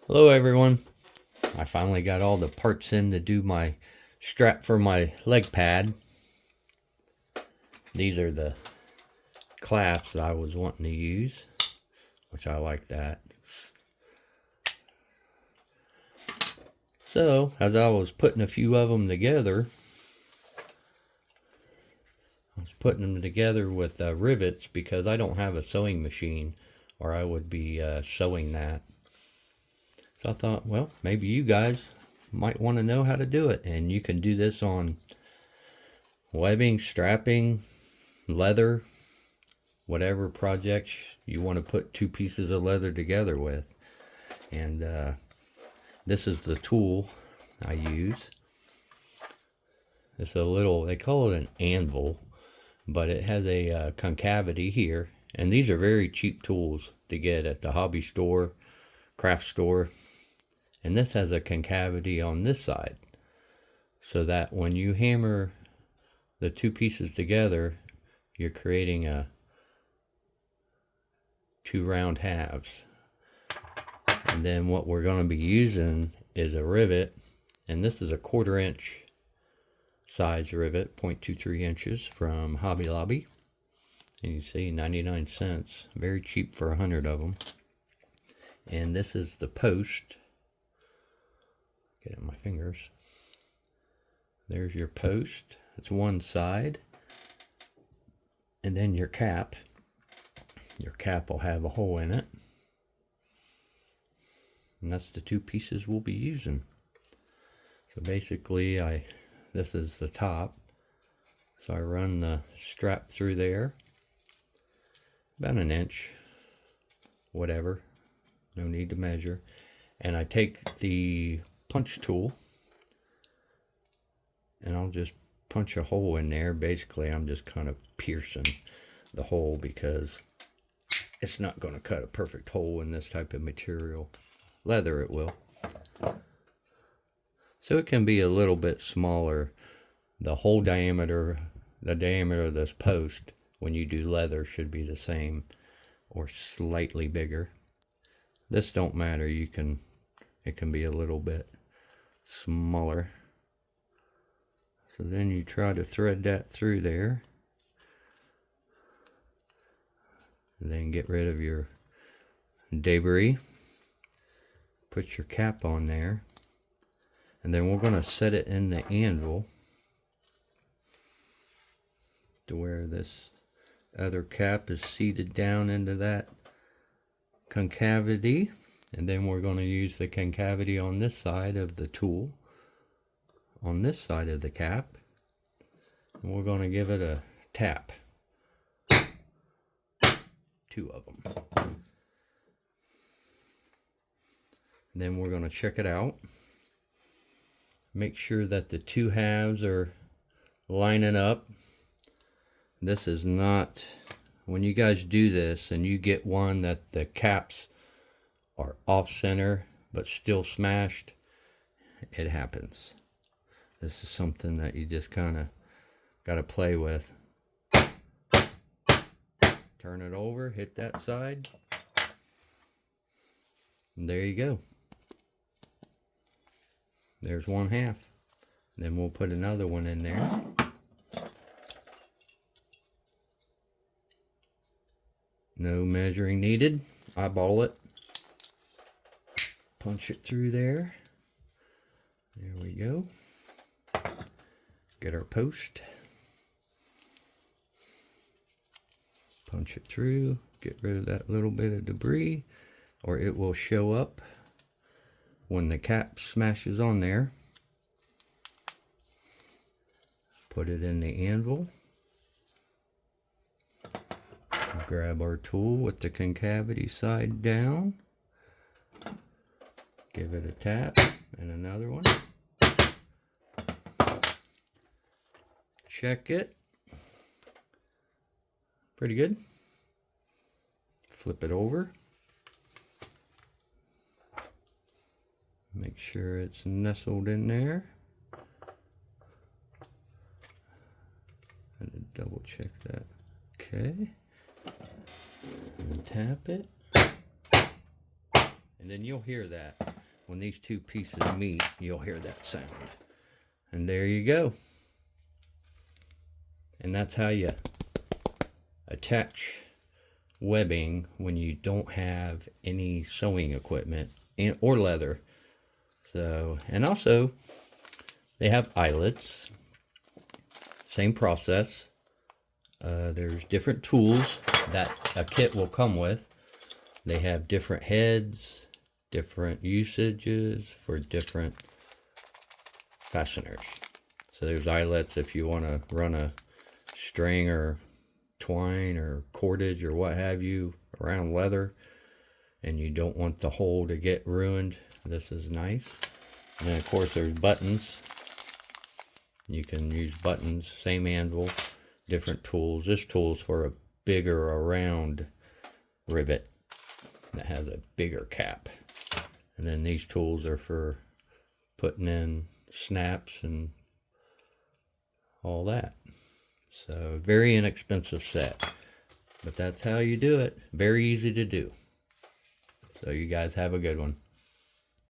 Hello everyone. I finally got all the parts in to do my strap for my leg pad. These are the clasps I was wanting to use, which I like that. So, as I was putting a few of them together, I was putting them together with rivets because I don't have a sewing machine, or I would be sewing that. So I thought, well, maybe you guys might want to know how to do it, and you can do this on webbing, strapping, leather, whatever projects you want to put two pieces of leather together with. And this is the tool I use. It's a little, they call it an anvil, but it has a concavity here. And these are very cheap tools to get at the hobby store, craft store. And this has a concavity on this side, so that when you hammer the two pieces together, you're creating two round halves. And then what we're going to be using is a rivet, and this is a 1/4 inch size rivet, 0.23 inches from Hobby Lobby. And you see 99 cents, very cheap for 100 of them. And this is the post. Get it in my fingers. There's your post. It's one side. And then your cap. Your cap will have a hole in it. And that's the two pieces we'll be using. So basically this is the top. So I run the strap through there. About an inch. Whatever. No need to measure. And I take the punch tool and I'll just punch a hole in there. Basically I'm just kind of piercing the hole because it's not going to cut a perfect hole in this type of material. Leather it will. So it can be a little bit smaller. The hole diameter, the diameter of this post when you do leather should be the same or slightly bigger. This don't matter. It can be a little bit smaller. So then you try to thread that through there. And then get rid of your debris. Put your cap on there. And then we're going to set it in the anvil to where this other cap is seated down into that concavity. And then we're going to use the concavity on this side of the tool, on this side of the cap, and we're going to give it a tap. Two of them. And then we're going to check it out. Make sure that the two halves are lining up. This is not, when you guys do this and you get one that the caps are off center but still smashed, it happens. This is something that you just kind of got to play with. Turn it over, hit that side, and there you go. There's one half. Then we'll put another one in there. No measuring needed. Eyeball it. Punch it through there. There we go. Get our post. Punch it through. Get rid of that little bit of debris, or it will show up when the cap smashes on there. Put it in the anvil. Grab our tool with the concavity side down. Give it a tap and another one. Check it. Pretty good. Flip it over. Make sure it's nestled in there. And double check that. Okay. And tap it. And then you'll hear that. When these two pieces meet, you'll hear that sound. And there you go. And that's how you attach webbing when you don't have any sewing equipment or leather. So, and also they have eyelets. Same process. There's different tools that a kit will come with. They have different heads, different usages for different fasteners. So there's eyelets if you want to run a string or twine or cordage or what have you around leather and you don't want the hole to get ruined. This is nice. And then of course there's buttons. You can use buttons, same anvil, different tools. This tool's for a bigger around rivet that has a bigger cap. And then these tools are for putting in snaps and all that. So very inexpensive set, but that's how you do it. Very easy to do. So you guys have a good one.